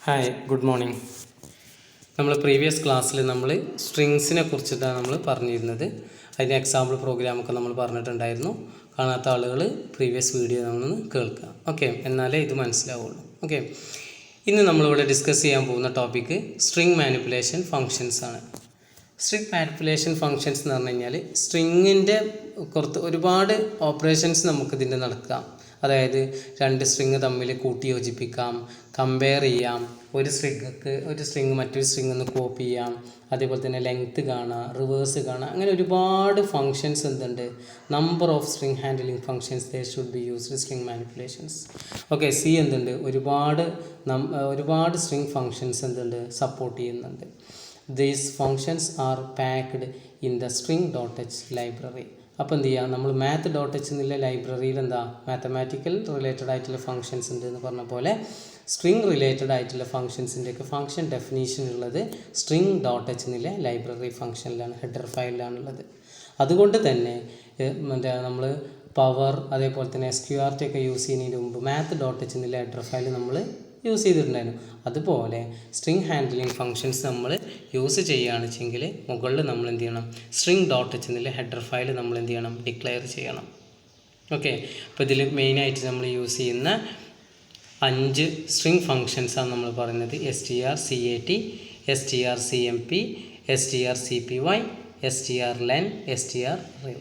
Hi, good morning. നമ്മൾ previous ക്ലാസ്സിൽ നമ്മൾ സ്ട്രിങ്സിനെ കുറിച്ചിട്ടാണ് നമ്മൾ പറഞ്ഞിരുന്നത്. അതിൻ്റെ എക്സാമ്പിൾ പ്രോഗ്രാമൊക്കെ നമ്മൾ പറഞ്ഞിട്ടുണ്ടായിരുന്നു. കാണാത്ത ആളുകൾ പ്രീവിയസ് വീഡിയോ നമ്മളൊന്ന് കേൾക്കുക. ഓക്കെ, എന്നാലേ ഇത് മനസ്സിലാവുള്ളൂ. ഓക്കെ, ഇന്ന് നമ്മളിവിടെ ഡിസ്കസ് ചെയ്യാൻ പോകുന്ന ടോപ്പിക്ക് സ്ട്രിങ് മാനിപ്പുലേഷൻ ഫങ്ഷൻസ് ആണ്. സ്ട്രിങ് മാനിപ്പുലേഷൻ ഫങ്ഷൻസ് എന്ന് പറഞ്ഞു കഴിഞ്ഞാൽ സ്ട്രിങ്ങിൻ്റെ ഒരുപാട് ഓപ്പറേഷൻസ് നമുക്കിതിൻ്റെ നടക്കാം. അതായത് രണ്ട് സ്ട്രിങ് തമ്മിൽ കൂട്ടി യോജിപ്പിക്കാം, കമ്പയർ ചെയ്യാം, ഒരു സ്ട്രിങ് മറ്റൊരു സ്ട്രിങ് ഒന്ന് കോപ്പി ചെയ്യാം, അതേപോലെ തന്നെ ലെങ്ത്ത് കാണാം, റിവേഴ്സ് കാണാം. അങ്ങനെ ഒരുപാട് ഫങ്ഷൻസ് എന്തുണ്ട്, number of string handling functions they should be used string manipulations. Okay, C എന്തുണ്ട്, ഒരുപാട് സ്ട്രിങ് ഫങ്ഷൻസ് എന്തുണ്ട് സപ്പോർട്ട് ചെയ്യുന്നുണ്ട്. These functions are packed in the string.h library. അപ്പോൾ എന്ത് ചെയ്യുക, നമ്മൾ math.h എന്നുള്ള ലൈബ്രറിയിൽ എന്താ മാത്തമാറ്റിക്കൽ റിലേറ്റഡ് ആയിട്ടുള്ള ഫങ്ഷൻസ് ഉണ്ട് എന്ന് പറഞ്ഞ പോലെ സ്ട്രിങ് റിലേറ്റഡ് ആയിട്ടുള്ള ഫങ്ഷൻസിൻ്റെയൊക്കെ ഫങ്ഷൻ ഡെഫിനീഷൻ ഉള്ളത് string.h എന്നുള്ള ലൈബ്രറി ഫങ്ഷനിലാണ്, ഹെഡർ ഫയലിലാണുള്ളത്. അതുകൊണ്ട് തന്നെ നമ്മൾ പവർ അതേപോലെ തന്നെ SQRT ഒക്കെ യൂസ് ചെയ്യുന്നതിന് മുമ്പ് math.h എന്നുള്ള ഹെഡർ ഫയൽ നമ്മൾ യൂസ് ചെയ്തിട്ടുണ്ടായിരുന്നു. അതുപോലെ സ്ട്രിങ് ഹാൻഡ്ലിംഗ് ഫങ്ഷൻസ് നമ്മൾ യൂസ് ചെയ്യുകയാണെന്ന് വെച്ചെങ്കിൽ മുകളിൽ നമ്മൾ എന്ത് ചെയ്യണം, string.h എന്നുള്ള ഹെഡർ ഫയൽ നമ്മൾ എന്ത് ചെയ്യണം, ഡിക്ലെയർ ചെയ്യണം. ഓക്കെ, അപ്പോൾ ഇതിൽ മെയിനായിട്ട് നമ്മൾ യൂസ് ചെയ്യുന്ന 5 സ്ട്രിങ് ഫങ്ഷൻസാണ് നമ്മൾ പറയുന്നത്. strcat, strcmp, strcpy, strlen, strrev.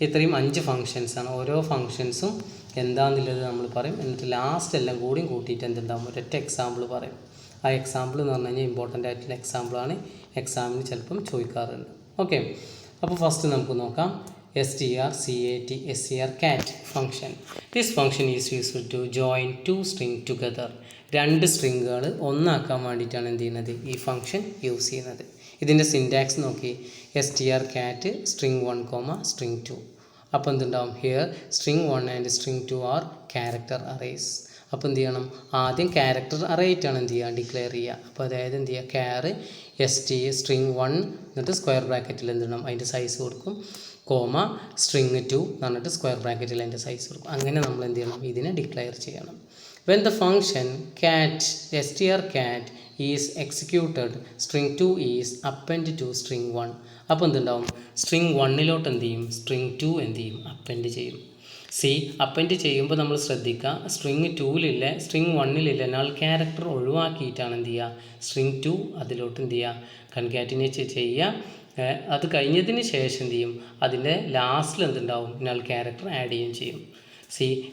ഇത്രയും 5 ഫങ്ഷൻസാണ്. ഓരോ ഫങ്ഷൻസും എന്താണെന്നുള്ളത് നമ്മൾ പറയും. എന്നിട്ട് ലാസ്റ്റ് എല്ലാം കൂട്ടിയിട്ട് എന്തുണ്ടാകും, ഒരൊറ്റ എക്സാമ്പിൾ പറയും. ആ എക്സാമ്പിൾ എന്ന് പറഞ്ഞു കഴിഞ്ഞാൽ ഇമ്പോർട്ടൻ്റ് ആയിട്ടുള്ള എക്സാമ്പിളാണ്, എക്സാമിന് ചിലപ്പം ചോദിക്കാറുണ്ട്. ഓക്കെ, അപ്പോൾ ഫസ്റ്റ് നമുക്ക് നോക്കാം strcat function. This function is used to join 2 string together. 2 സ്ട്രിങ്ങുകൾ ഒന്നാക്കാൻ വേണ്ടിയിട്ടാണ് എന്ത് ചെയ്യുന്നത്, ഈ ഫങ്ഷൻ യൂസ് ചെയ്യുന്നത്. ഇതിൻ്റെ സിൻറ്റാക്സ് നോക്കി, strcat string1, string2. അപ്പോൾ എന്തുണ്ടാവും, here string1 and string2 are character arrays. അപ്പോൾ എന്ത് ചെയ്യണം, ആദ്യം ക്യാരക്ടർ അറേ ആയിട്ടാണ് എന്ത് ചെയ്യുക, ഡിക്ലെയർ ചെയ്യുക. അപ്പോൾ അതായത് എന്ത് ചെയ്യുക, string1 എന്നിട്ട് സ്ക്വയർ ബ്രാക്കറ്റിൽ എന്ത് ചെയ്യണം, അതിൻ്റെ സൈസ് കൊടുക്കും, string2 എന്നിട്ട് സ്ക്വയർ ബ്രാക്കറ്റിൽ അതിൻ്റെ സൈസ് കൊടുക്കും. അങ്ങനെ നമ്മൾ എന്ത് ചെയ്യണം, ഇതിനെ ഡിക്ലെയർ ചെയ്യണം. When the function strcat is executed, string2 is appended to string1. അപ്പോൾ എന്തുണ്ടാവും, string1 എന്ത് ചെയ്യും, string2 എന്ത് ചെയ്യും, അപ്പൻഡ് ചെയ്യും. അപ്പൻഡ് ചെയ്യുമ്പോൾ നമ്മൾ ശ്രദ്ധിക്കുക, string1 എന്നാൽ ക്യാരക്ടർ ഒഴിവാക്കിയിട്ടാണ് എന്ത് ചെയ്യുക, string2 അതിലോട്ട് എന്ത് ചെയ്യുക, കൺകാറ്റിനേറ്റ് ചെയ്യുക. അത് കഴിഞ്ഞതിന് ശേഷം എന്ത് ചെയ്യും, അതിൻ്റെ ലാസ്റ്റിൽ എന്തുണ്ടാവും, എന്നാൽ ക്യാരക്ടർ ആഡ് ചെയ്യുകയും ചെയ്യും.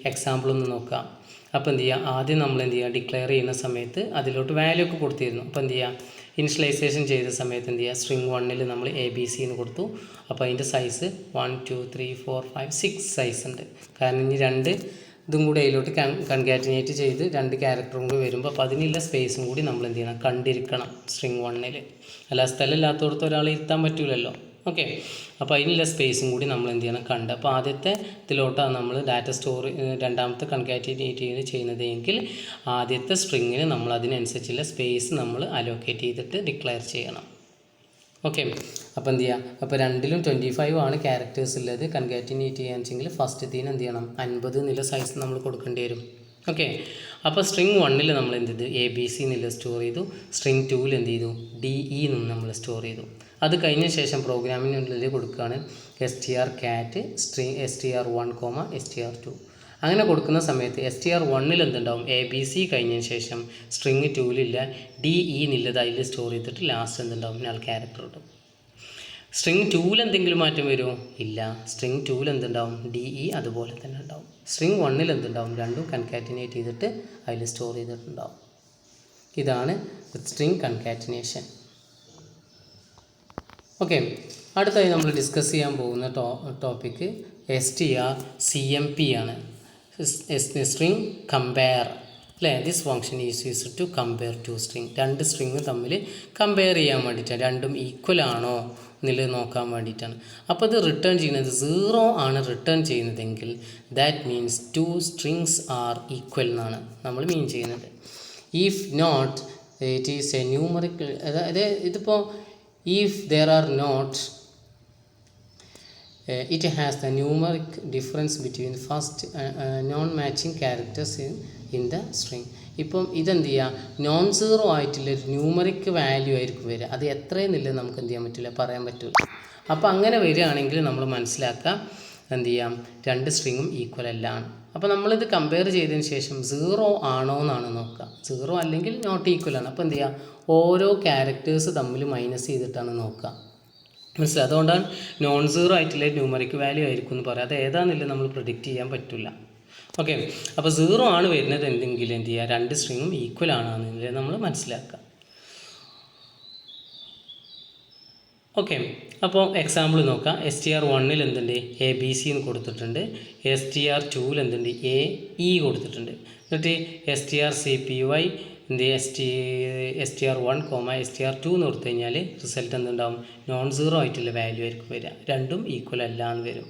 എക്സാമ്പിൾ ഒന്ന് നോക്കാം. അപ്പോൾ എന്ത് ചെയ്യുക, ആദ്യം നമ്മൾ എന്ത് ചെയ്യുക, ഡിക്ലെയർ ചെയ്യുന്ന സമയത്ത് അതിലോട്ട് വാല്യൂ ഒക്കെ കൊടുത്തിരുന്നു. അപ്പോൾ എന്ത് ചെയ്യുക, ഇനിഷ്യലൈസേഷൻ ചെയ്ത സമയത്ത് എന്ത് ചെയ്യുക, string1 നമ്മൾ ABC എന്ന് കൊടുത്തു. അപ്പോൾ അതിൻ്റെ സൈസ് 1 2 3 4 5 6 സൈസ് ഉണ്ട്. കാരണം ഇനി 2 ഇതും കൂടി അതിലോട്ട് കൺകാറ്റിനേറ്റ് ചെയ്ത് 2 ക്യാരക്ടറും കൂടി വരുമ്പോൾ അപ്പോൾ അതിനുള്ള സ്പേസും കൂടി നമ്മൾ എന്ത് ചെയ്യണം, കണ്ടിരിക്കണം string1. അല്ല സ്ഥലമില്ലാത്തടത്ത് ഒരാൾ ഇരുത്താൻ പറ്റില്ലല്ലോ. ഓക്കെ, അപ്പോൾ അതിനുള്ള സ്പേസും കൂടി നമ്മൾ എന്ത് ചെയ്യണം, കണ്ട്. അപ്പോൾ ആദ്യത്തെ ഇതിലോട്ടാണ് നമ്മൾ ഡാറ്റ രണ്ടാമത്തെ കൺകാറ്റിനേറ്റ് ചെയ്യുന്നത് എങ്കിൽ ആദ്യത്തെ സ്ട്രിങ്ങിന് നമ്മൾ അതിനനുസരിച്ചുള്ള സ്പേസ് നമ്മൾ അലോക്കേറ്റ് ചെയ്തിട്ട് ഡിക്ലെയർ ചെയ്യണം. ഓക്കെ, അപ്പോൾ എന്ത് ചെയ്യുക, അപ്പോൾ 2ലും 25 ആണ് ക്യാരക്ടേഴ്സ് ഉള്ളത്. കൺകാറ്റിനേറ്റ് ചെയ്യാന്ന് വെച്ചെങ്കിൽ ഫസ്റ്റത്തിന് എന്ത് ചെയ്യണം, 50 എന്നുള്ള സൈസ് നമ്മൾ കൊടുക്കേണ്ടി വരും. ഓക്കെ, അപ്പോൾ string1 നമ്മൾ എന്ത് ചെയ്തു, ABC എന്നുള്ള സ്റ്റോർ ചെയ്തു. string2 എന്ത് ചെയ്തു, DE എന്നും നമ്മൾ സ്റ്റോർ ചെയ്തു. അത് കഴിഞ്ഞ ശേഷം പ്രോഗ്രാമിനുള്ളിൽ കൊടുക്കുകയാണ് strcat str1, str2. അങ്ങനെ കൊടുക്കുന്ന സമയത്ത് str1 എന്തുണ്ടാവും, ABC കഴിഞ്ഞതിന് ശേഷം string2 DE എന്നുള്ളത് അതിൽ സ്റ്റോർ ചെയ്തിട്ട് ലാസ്റ്റ് എന്തുണ്ടാവും, എന്നാൽ ക്യാരക്ടർ ഇടും. string2 എന്തെങ്കിലും മാറ്റം വരുമോ, ഇല്ല. string2 എന്തുണ്ടാവും, DE അതുപോലെ തന്നെ ഉണ്ടാവും. string1 എന്തുണ്ടാവും, രണ്ടും കൺകാറ്റിനേറ്റ് ചെയ്തിട്ട് അതിൽ സ്റ്റോർ ചെയ്തിട്ടുണ്ടാവും. ഇതാണ് സ്ട്രിങ് കൺകാറ്റിനേഷൻ. ഓക്കെ, അടുത്തായി നമ്മൾ ഡിസ്കസ് ചെയ്യാൻ പോകുന്ന ടോപ്പിക്ക് strcmp ആണ്. സ്ട്രിങ് കമ്പയർ അല്ലേ. This function is used to compare 2 string. 2 string തമ്മിൽ കമ്പയർ ചെയ്യാൻ വേണ്ടിയിട്ടാണ്, രണ്ടും ഈക്വൽ ആണോ എന്നുള്ളത് നോക്കാൻ വേണ്ടിയിട്ടാണ്. അപ്പോൾ ഇത് റിട്ടേൺ ചെയ്യുന്നത് 0 ആണ് റിട്ടേൺ ചെയ്യുന്നതെങ്കിൽ that means 2 strings are equal എന്നാണ് നമ്മൾ മീൻ ചെയ്യുന്നത്. If not it is a numerical, അതായത് ഇതിപ്പോൾ if there are not it has the numeric difference between first non-matching characters in the string. ഇപ്പം ഇതെന്ത് ചെയ്യുക, നോൺ സീറോ ആയിട്ടുള്ള ഒരു ന്യൂമറിക് വാല്യൂ ആയിരിക്കും വരിക. അത് എത്രയെന്നില്ല നമുക്ക് എന്ത് ചെയ്യാൻ പറ്റില്ല, പറയാൻ പറ്റില്ല. അപ്പോൾ അങ്ങനെ വരികയാണെങ്കിൽ നമ്മൾ മനസ്സിലാക്കുക എന്ത് ചെയ്യാം, രണ്ട് സ്ട്രിങ്ങും ഈക്വൽ അല്ല ആണ്. അപ്പോൾ നമ്മളിത് കമ്പയർ ചെയ്തതിന് ശേഷം സീറോ ആണോ എന്നാണ് നോക്കുക. സീറോ അല്ലെങ്കിൽ നോട്ട് ഈക്വൽ ആണ്. അപ്പോൾ എന്ത് ചെയ്യുക, ഓരോ ക്യാരക്ടേഴ്സ് തമ്മിൽ മൈനസ് ചെയ്തിട്ടാണ് നോക്കുക. മനസ്സിലായി? അതുകൊണ്ടാണ് നോൺ സീറോ ആയിട്ടുള്ള ന്യൂമറിക് വാല്യൂ ആയിരിക്കും എന്ന് പറയാം. അത് ഏതാണെന്നില്ല നമ്മൾ പ്രിഡിക്റ്റ് ചെയ്യാൻ പറ്റില്ല. ഓക്കെ, അപ്പോൾ സീറോ ആണ് വരുന്നത് എന്തെങ്കിലും എന്ത് ചെയ്യുക, രണ്ട് സ്ട്രിങ്ങും ഈക്വൽ ആണെന്നില്ല നമ്മൾ മനസ്സിലാക്കുക. ഓക്കെ, അപ്പോൾ എക്സാമ്പിൾ നോക്കാം. STR1 എന്തുണ്ട്, ABC എന്ന് കൊടുത്തിട്ടുണ്ട്. STR2 എന്തുണ്ട്, AE കൊടുത്തിട്ടുണ്ട്. എന്നിട്ട് STRCPY എന്ത് STR1, STR2 എന്ന് കൊടുത്തു കഴിഞ്ഞാൽ റിസൾട്ട് എന്തുണ്ടാവും, നോൺ സീറോ ആയിട്ടുള്ള വാല്യൂ ആയിരിക്കും വരിക. രണ്ടും ഈക്വൽ അല്ല എന്ന് വരും.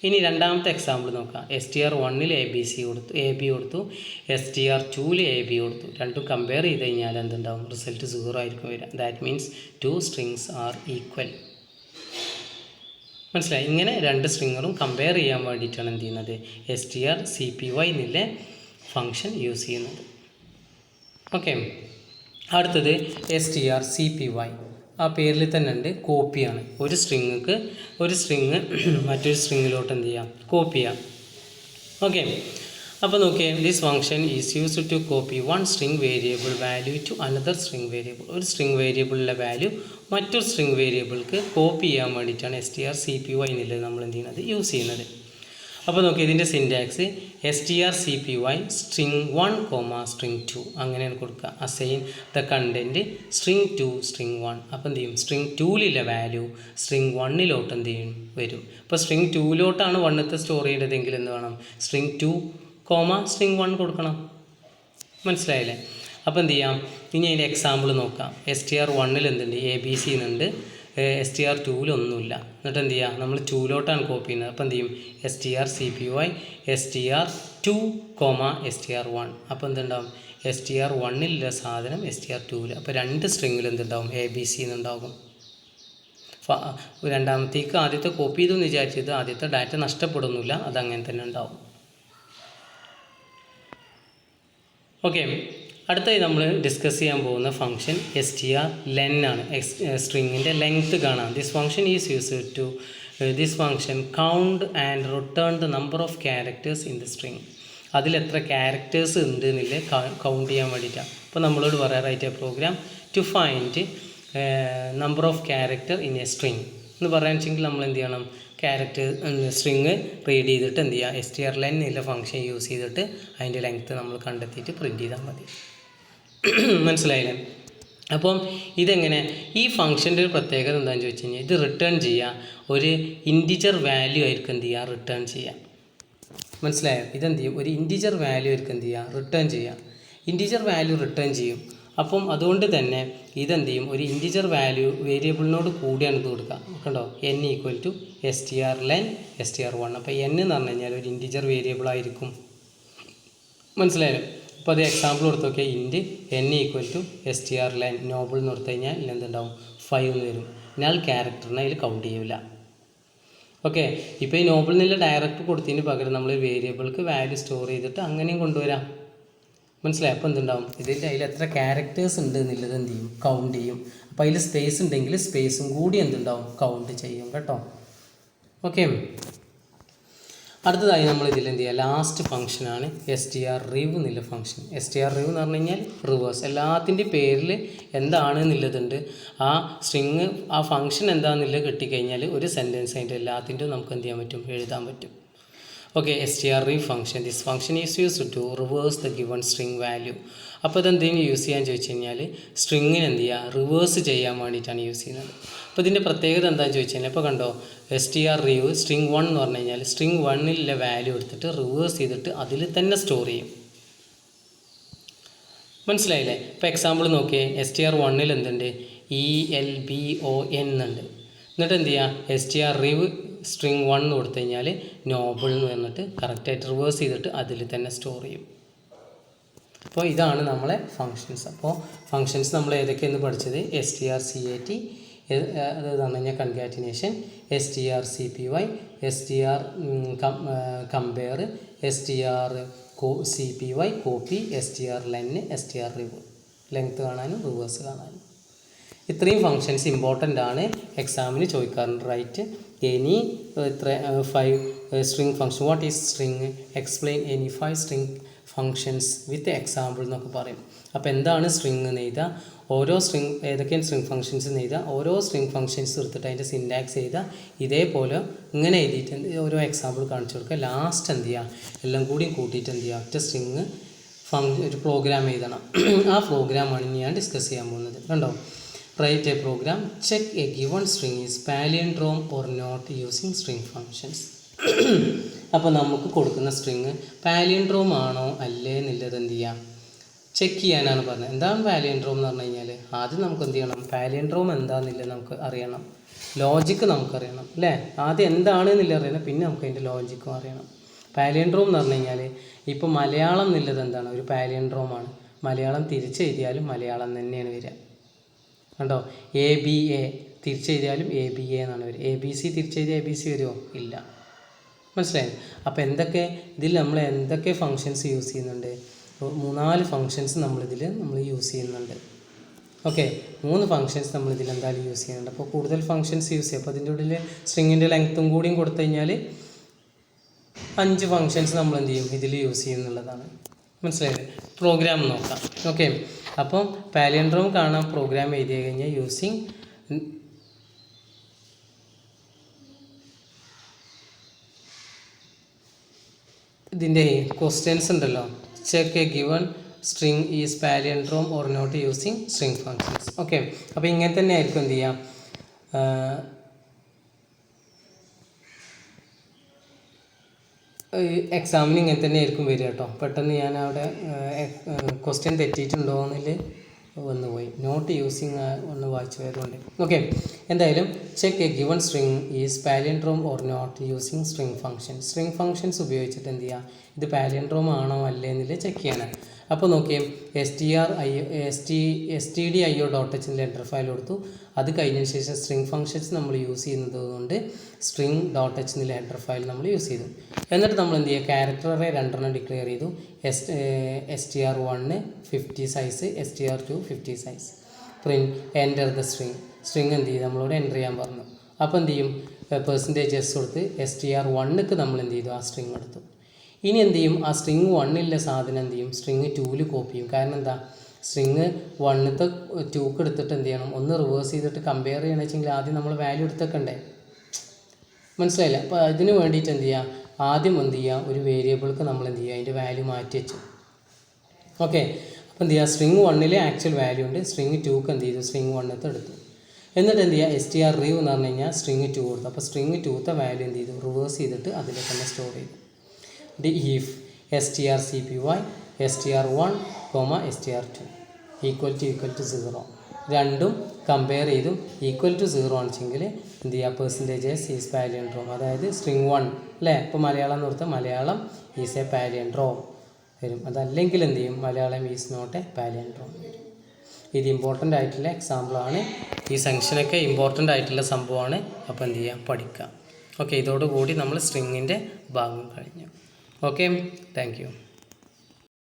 ഇനി രണ്ടാമത്തെ എക്സാമ്പിൾ നോക്കാം. STR1 ABC കൊടുത്തു, AB കൊടുത്തു. STR2 AB കൊടുത്തു. രണ്ടും കമ്പയർ ചെയ്ത് കഴിഞ്ഞാൽ എന്തുണ്ടാവും, റിസൾട്ട് സീറോ ആയിരിക്കും വരിക. That means to strings are equal. മനസ്സിലായി? ഇങ്ങനെ രണ്ട് സ്ട്രിങ്ങുകളും കമ്പയർ ചെയ്യാൻ വേണ്ടിയിട്ടാണ് എന്ത് ചെയ്യുന്നത്, STRCPY എന്നുള്ള ഫങ്ഷൻ യൂസ് ചെയ്യുന്നത്. ഓക്കെ, അടുത്തത് STRCPY. ആ പേരിൽ തന്നെ ഉണ്ട്, കോപ്പിയാണ്. ഒരു സ്ട്രിങ് മറ്റൊരു സ്ട്രിങ്ങിലോട്ട് എന്ത് ചെയ്യാം, കോപ്പി ചെയ്യാം. ഓക്കെ, അപ്പോൾ നോക്കിയേ, this function is used to copy one string variable value to another string variable. ഒരു സ്ട്രിങ് വേരിയബിളിലെ വാല്യൂ മറ്റൊരു സ്ട്രിങ് വേരിയബിൾക്ക് കോപ്പി ചെയ്യാൻ വേണ്ടിയിട്ടാണ് STRCPY എന്നുള്ളത് നമ്മൾ എന്ത് ചെയ്യുന്നത്, യൂസ് ചെയ്യുന്നത്. അപ്പോൾ നോക്കി ഇതിൻ്റെ സിൻറ്റാക്സ് STRCPY string 1, string 2 അങ്ങനെയാണ് കൊടുക്കുക. Assign the content string 2 string 1. അപ്പോൾ എന്ത് ചെയ്യും, string 2ലുള്ള വാല്യൂ string 1ലോട്ട് എന്ത് ചെയ്യും, വരും. ഇപ്പോൾ string 2ലോട്ടാണ് 1ത്തെ സ്റ്റോർ ചെയ്യേണ്ടതെങ്കിൽ എന്ത് വേണം, string 2, string 1 കൊടുക്കണം. മനസ്സിലായില്ലേ? അപ്പോൾ എന്ത് ചെയ്യാം, ഇനി അതിൻ്റെ എക്സാമ്പിൾ നോക്കാം. STR1 എന്തുണ്ട്, ABC എന്നുണ്ട്. STR2 ഒന്നുമില്ല. എന്നിട്ട് എന്ത് ചെയ്യുക, നമ്മൾ 2ലോട്ടാണ് കോപ്പി ചെയ്യുന്നത്. അപ്പോൾ എന്ത് ചെയ്യും, STRCPY STR2, STR1. അപ്പോൾ എന്തുണ്ടാവും, STR1ലുള്ള സാധനം STR2. അപ്പോൾ രണ്ട് സ്ട്രിങ്ങിൽ എന്തുണ്ടാവും, ABC എന്നുണ്ടാകും. രണ്ടാമത്തേക്ക് ആദ്യത്തെ കോപ്പി ചെയ്തെന്ന് വിചാരിച്ചത് ആദ്യത്തെ ഡാറ്റ നഷ്ടപ്പെടുന്നില്ല, അതങ്ങനെ തന്നെ ഉണ്ടാവും. ഓക്കെ, അടുത്തായി നമ്മൾ ഡിസ്കസ് ചെയ്യാൻ പോകുന്ന ഫംഗ്ഷൻ strlen ആണ്. സ്ട്രിങ്ങിൻ്റെ ലെങ്ത് കാണാം. This function is used to count and return the number of characters in the string. അതിലെത്ര ക്യാരക്ടേഴ്സ് ഉണ്ട് എന്നില്ല കൗണ്ട് ചെയ്യാൻ വേണ്ടിയിട്ടാണ്. അപ്പോൾ നമ്മളോട് പറയാറായിട്ട് program to find number of character in a string എന്ന് പറയാൻ വെച്ചെങ്കിൽ നമ്മൾ എന്ത് ചെയ്യണം, ക്യാരക്ടർ സ്ട്രിങ് റീഡ് ചെയ്തിട്ട് എന്ത് ചെയ്യുക, strlen എന്നുള്ള ഫംഗ്ഷൻ യൂസ് ചെയ്തിട്ട് അതിൻ്റെ ലെങ്ത്ത് നമ്മൾ കണ്ടെത്തിയിട്ട് പ്രിൻറ്റ് ചെയ്താൽ മതി. മനസ്സിലായില്ലേ? അപ്പം ഇതെങ്ങനെ, ഈ ഫംഗ്ഷൻ്റെ ഒരു പ്രത്യേകത എന്താണെന്ന് ചോദിച്ചു കഴിഞ്ഞാൽ ഇത് റിട്ടേൺ ചെയ്യുക ഒരു ഇൻറ്റിജർ വാല്യൂ ആയിരിക്കും എന്ത് ചെയ്യുക, റിട്ടേൺ ചെയ്യുക. മനസ്സിലായോ? ഇതെന്ത് ചെയ്യും, ഒരു ഇൻറ്റിജർ വാല്യൂ ആയിരിക്കും എന്ത് ചെയ്യുക, റിട്ടേൺ ചെയ്യുക. ഇൻറ്റിജർ വാല്യൂ റിട്ടേൺ ചെയ്യും. അപ്പം അതുകൊണ്ട് തന്നെ ഇതെന്ത് ചെയ്യും, ഒരു ഇൻറ്റിജർ വാല്യൂ വേരിയബിളിനോട് കൂടിയാണ് ഇത് കൊടുക്കുക. കണ്ടോ, n = strlen str1. അപ്പോൾ n എന്ന് പറഞ്ഞു കഴിഞ്ഞാൽ ഒരു ഇൻറ്റിജർ വേരിയബിൾ ആയിരിക്കും. മനസ്സിലായോ? അപ്പോൾ അത് എക്സാമ്പിൾ കൊടുത്ത് നോക്കിയാൽ ഇൻറ്റ് n = strlen നോബിൾ എന്ന് കൊടുത്തു കഴിഞ്ഞാൽ എന്തുണ്ടാവും, 5 എന്ന് വരും. എന്നാൽ ക്യാരക്ടറിനെ അതിൽ കൗണ്ട് ചെയ്യില്ല. ഓക്കെ, ഇപ്പോൾ ഈ നോബിൾ എന്നുള്ള ഡയറക്റ്റ് കൊടുത്തതിന് പകരം നമ്മൾ വേരിയബിൾക്ക് വാല്യൂ സ്റ്റോർ ചെയ്തിട്ട് അങ്ങനെയും കൊണ്ടുവരാം. മനസ്സിലായി? അപ്പോൾ എന്തുണ്ടാവും, ഇതിൻ്റെ അതിൽ എത്ര ക്യാരക്ടേഴ്സ് ഉണ്ട് എന്നുള്ളത് എന്ത് ചെയ്യും, കൗണ്ട് ചെയ്യും. അപ്പോൾ അതിൽ സ്പേസ് ഉണ്ടെങ്കിൽ സ്പേസും കൂടി എന്തുണ്ടാവും, കൗണ്ട് ചെയ്യും കേട്ടോ. ഓക്കെ, അടുത്തതായി നമ്മൾ ഇതിൽ എന്ത് ചെയ്യുക, ലാസ്റ്റ് ഫംഗ്ഷനാണ് strrev എന്നുള്ള ഫംഗ്ഷൻ. strrev എന്ന് പറഞ്ഞു കഴിഞ്ഞാൽ റിവേഴ്സ്. എല്ലാത്തിൻ്റെ പേരിൽ എന്താണ് എന്നുള്ളതുണ്ട്. ആ സ്ട്രിങ് ആ ഫംഗ്ഷൻ എന്താണെന്നുള്ളത് കിട്ടിക്കഴിഞ്ഞാൽ ഒരു സെൻറ്റൻസ് അതിൻ്റെ എല്ലാത്തിൻ്റെയും നമുക്ക് എന്ത് ചെയ്യാൻ പറ്റും, എഴുതാൻ പറ്റും. Okay, strrev function, this function is used to reverse the given string value. അപ്പോൾ ഇതെന്തെങ്കിലും യൂസ് ചെയ്യാൻ ചോദിച്ചു കഴിഞ്ഞാൽ സ്ട്രിങ്ങിന് എന്ത് ചെയ്യുക, റിവേഴ്സ് ചെയ്യാൻ വേണ്ടിയിട്ടാണ് യൂസ് ചെയ്യുന്നത്. അപ്പോൾ ഇതിൻ്റെ പ്രത്യേകത എന്താണെന്ന് ചോദിച്ചു കഴിഞ്ഞാൽ ഇപ്പോൾ കണ്ടോ, strrev string 1 എന്ന് പറഞ്ഞു കഴിഞ്ഞാൽ string 1ലെ വാല്യൂ എടുത്തിട്ട് റിവേഴ്സ് ചെയ്തിട്ട് അതിൽ തന്നെ സ്റ്റോർ ചെയ്യും. മനസ്സിലായില്ലേ? ഇപ്പോൾ എക്സാമ്പിൾ നോക്കിയേ, str1 എന്തുണ്ട്, ELBON എന്നുണ്ട്. എന്നിട്ട് എന്ത് ചെയ്യുക, strrev string 1 എന്ന് കൊടുത്തു കഴിഞ്ഞാൽ നോബിൾ എന്ന് പറഞ്ഞിട്ട് കറക്റ്റായിട്ട് റിവേഴ്സ് ചെയ്തിട്ട് അതിൽ തന്നെ സ്റ്റോർ ചെയ്യും. അപ്പോൾ ഇതാണ് നമ്മളെ ഫങ്ഷൻസ്. അപ്പോൾ ഫങ്ഷൻസ് നമ്മൾ ഏതൊക്കെയെന്ന് പഠിച്ചത്, strcat അത് പറഞ്ഞു കഴിഞ്ഞാൽ concatenation, strcpy, str compare, str CPY copy, STR len, STR rev, length കാണാനും റിവേഴ്സ് കാണാനും. ഇത്രയും ഫങ്ഷൻസ് ഇമ്പോർട്ടൻ്റ് ആണ്, എക്സാമിന് ചോദിക്കാറുണ്ട്. Write any 5 string function. What is string? Explain any 5 string functions with example എന്നൊക്കെ പറയും. അപ്പോൾ എന്താണ് സ്ട്രിങ് എന്ന് എഴുതുക, ഓരോ സ്ട്രിങ് ഏതൊക്കെയാണ് സ്ട്രിങ് ഫങ്ഷൻസ് എന്ന് എഴുതുക, ഓരോ സ്ട്രിങ് ഫങ്ഷൻസ് എടുത്തിട്ട് അതിൻ്റെ സിൻറ്റാക്സ് എഴുതുക. ഇതേപോലെ ഇങ്ങനെ എഴുതിയിട്ട് ഓരോ എക്സാമ്പിൾ കാണിച്ചു കൊടുക്കുക. ലാസ്റ്റ് എന്ത് ചെയ്യുക, എല്ലാം കൂടി കൂട്ടിയിട്ട് എന്ത് ചെയ്യുക, ഒറ്റ സ്ട്രിങ് ഒരു പ്രോഗ്രാം എഴുതണം. ആ പ്രോഗ്രാമാണ് ഇനി ഞാൻ ഡിസ്കസ് ചെയ്യാൻ പോകുന്നത്. കണ്ടോ, write a program, check a given string is palindrome or not using string functions. അപ്പോൾ നമുക്ക് കൊടുക്കുന്ന സ്ട്രിങ് പാലിയൻഡ്രോം ആണോ അല്ലേ എന്നുള്ളത് എന്ത് ചെയ്യാം, ചെക്ക് ചെയ്യാനാണ് പറഞ്ഞത്. എന്താണ് പാലിയൻഡ്രോം എന്ന് പറഞ്ഞു കഴിഞ്ഞാൽ ആദ്യം നമുക്ക് എന്ത് ചെയ്യണം, പാലിയൻഡ്രോം എന്താണെന്നില്ല നമുക്ക് അറിയണം, ലോജിക്ക് നമുക്കറിയണം അല്ലേ. ആദ്യം എന്താണ് എന്നില്ല അറിയണം, പിന്നെ നമുക്ക് അതിൻ്റെ ലോജിക്കും അറിയണം. പാലിയൻഡ്രോം എന്ന് പറഞ്ഞു കഴിഞ്ഞാൽ ഇപ്പോൾ മലയാളം എന്നുള്ളത് എന്താണ്, ഒരു പാലിയൻഡ്രോമാണ്. മലയാളം തിരിച്ചെഴുതിയാലും മലയാളം തന്നെയാണ് വരിക. കണ്ടോ, ABA തിരിച്ചെഴുതിയാലും ABA എന്നാണ് വരിക. ABC തിരിച്ചെഴുതിയാൽ ABC വരുമോ? ഇല്ല. മനസ്സിലായി? അപ്പോൾ ഇതിൽ നമ്മൾ എന്തൊക്കെ ഫങ്ഷൻസ് യൂസ് ചെയ്യുന്നുണ്ട്, 3-4 ഫങ്ഷൻസ് നമ്മൾ യൂസ് ചെയ്യുന്നുണ്ട്. ഓക്കെ, 3 ഫങ്ഷൻസ് നമ്മളിതിൽ എന്തായാലും യൂസ് ചെയ്യുന്നുണ്ട്. അപ്പോൾ കൂടുതൽ ഫങ്ഷൻസ് യൂസ് ചെയ്യും. അപ്പോൾ അതിൻ്റെ ഉള്ളിൽ സ്ട്രിങ്ങിൻ്റെ ലെങ്ത്തും കൂടിയും കൊടുത്തു കഴിഞ്ഞാൽ 5 ഫങ്ഷൻസ് നമ്മൾ എന്ത് ചെയ്യും, ഇതിൽ യൂസ് ചെയ്യുന്നുള്ളതാണ്. മനസ്സിലായത്? പ്രോഗ്രാം നോക്കാം. ഓക്കെ, അപ്പം പാലിയൻഡ്രോം കാണാൻ പ്രോഗ്രാം എഴുതി കഴിഞ്ഞാൽ യൂസിങ് ഇതിൻ്റെ ക്വസ്റ്റ്യൻസ് ഉണ്ടല്ലോ, check a given string is palindrome or not using string functions. Okay, അപ്പോൾ ഇങ്ങനെ തന്നെ ആയിരിക്കും എന്ത് ചെയ്യാം, എക്സാമിന് ഇങ്ങനെ തന്നെ ആയിരിക്കും വരിക കേട്ടോ. പെട്ടെന്ന് ഞാൻ അവിടെ ക്വസ്റ്റ്യൻ തെറ്റിയിട്ടുണ്ടോ എന്നിൽ വന്നുപോയി, നോട്ട് യൂസിങ് ഒന്ന് വായിച്ചു പോയതുകൊണ്ട്. ഓക്കെ, എന്തായാലും check a given string is palindrome or not using string function. String functions ഉപയോഗിച്ചിട്ട് എന്ത് ചെയ്യുക, ഇത് പാലിയൻഡ്രോം ആണോ അല്ലേ എന്നില്ല ചെക്ക് ചെയ്യണം. അപ്പോൾ നോക്കിയേ, stdio.h ലെറ്റർ ഫയൽ കൊടുത്തു. അത് കഴിഞ്ഞതിന് ശേഷം സ്ട്രിങ് ഫങ്ഷൻസ് നമ്മൾ യൂസ് ചെയ്യുന്നത് കൊണ്ട് string.h ഹെഡർ ഫയൽ നമ്മൾ യൂസ് ചെയ്തു. എന്നിട്ട് നമ്മൾ എന്ത് ചെയ്യുക, ക്യാരക്ടറെ 2 ഡിക്ലെയർ ചെയ്തു. str1 50 size, str2 50 size. Print enter the string എന്ത് ചെയ്തു, നമ്മളോട് എൻ്റർ ചെയ്യാൻ പറഞ്ഞു. അപ്പോൾ എന്ത് ചെയ്യും, %s കൊടുത്ത് str1ക്ക് നമ്മൾ എന്ത് ചെയ്തു, ആ സ്ട്രിങ് എടുത്തു. ഇനി എന്ത് ചെയ്യും, ആ സ്ട്രിങ് 1 സാധനം എന്ത് ചെയ്യും, സ്ട്രിങ് 2 കോപ്പി ചെയ്യും. കാരണം എന്താ, സ്ട്രിങ് 1ത്തെ 2ക്ക് എടുത്തിട്ട് എന്ത് ചെയ്യണം, ഒന്ന് റിവേഴ്സ് ചെയ്തിട്ട് കമ്പയർ ചെയ്യണമെന്ന് വെച്ചെങ്കിൽ ആദ്യം നമ്മൾ വാല്യൂ എടുത്തേക്കണ്ടേ. മനസ്സിലായില്ല? അപ്പോൾ അതിന് വേണ്ടിയിട്ട് എന്ത് ചെയ്യുക, ആദ്യം എന്ത് ചെയ്യുക, ഒരു വേരിയബിൾക്ക് നമ്മൾ എന്ത് ചെയ്യുക, അതിൻ്റെ വാല്യൂ മാറ്റി വെച്ചു. ഓക്കെ, അപ്പോൾ എന്ത് ചെയ്യുക, സ്ട്രിങ് 1 ആക്ച്വൽ വാല്യൂ ഉണ്ട്, സ്ട്രിങ് 2ക്ക് എന്ത് ചെയ്തു, സ്ട്രിങ് 1ത്തെ എടുത്തു. എന്നിട്ട് എന്ത് ചെയ്യുക, str റിവ് എന്ന് പറഞ്ഞു കഴിഞ്ഞാൽ സ്ട്രിങ് 2 കൊടുത്തു. അപ്പോൾ സ്ട്രിങ് 2ത്തെ വാല്യൂ എന്ത് ചെയ്തു, റിവേഴ്സ് ചെയ്തിട്ട് അതിൽ തന്നെ സ്റ്റോർ ചെയ്തു. if strcpy str1, str2 equal to 0 രണ്ടും കമ്പയർ ചെയ്തും ഈക്വൽ ടു 0 ആണെച്ചെങ്കിൽ എന്ത് ചെയ്യുക, %s ഈസ് പാലിയൻഡ്രോം. അതായത് സ്ട്രിങ് 1 അല്ലേ, ഇപ്പോൾ മലയാളം എന്ന് കൊടുത്താൽ മലയാളം ഈസ് എ പാലിയൻഡ്രോം വരും. അതല്ലെങ്കിൽ എന്ത് ചെയ്യും, Malayalam is not a palindrome വരും. ഇത് ഇമ്പോർട്ടൻ്റ് ആയിട്ടുള്ള എക്സാമ്പിളാണ്. ഈ സെക്ഷനൊക്കെ ഇമ്പോർട്ടൻ്റ് ആയിട്ടുള്ള സംഭവമാണ്. അപ്പോൾ എന്ത് ചെയ്യുക, പഠിക്കുക. ഓക്കെ, ഇതോടുകൂടി നമ്മൾ സ്ട്രിങ്ങിൻ്റെ ഭാഗം കഴിഞ്ഞു. Okay, thank you.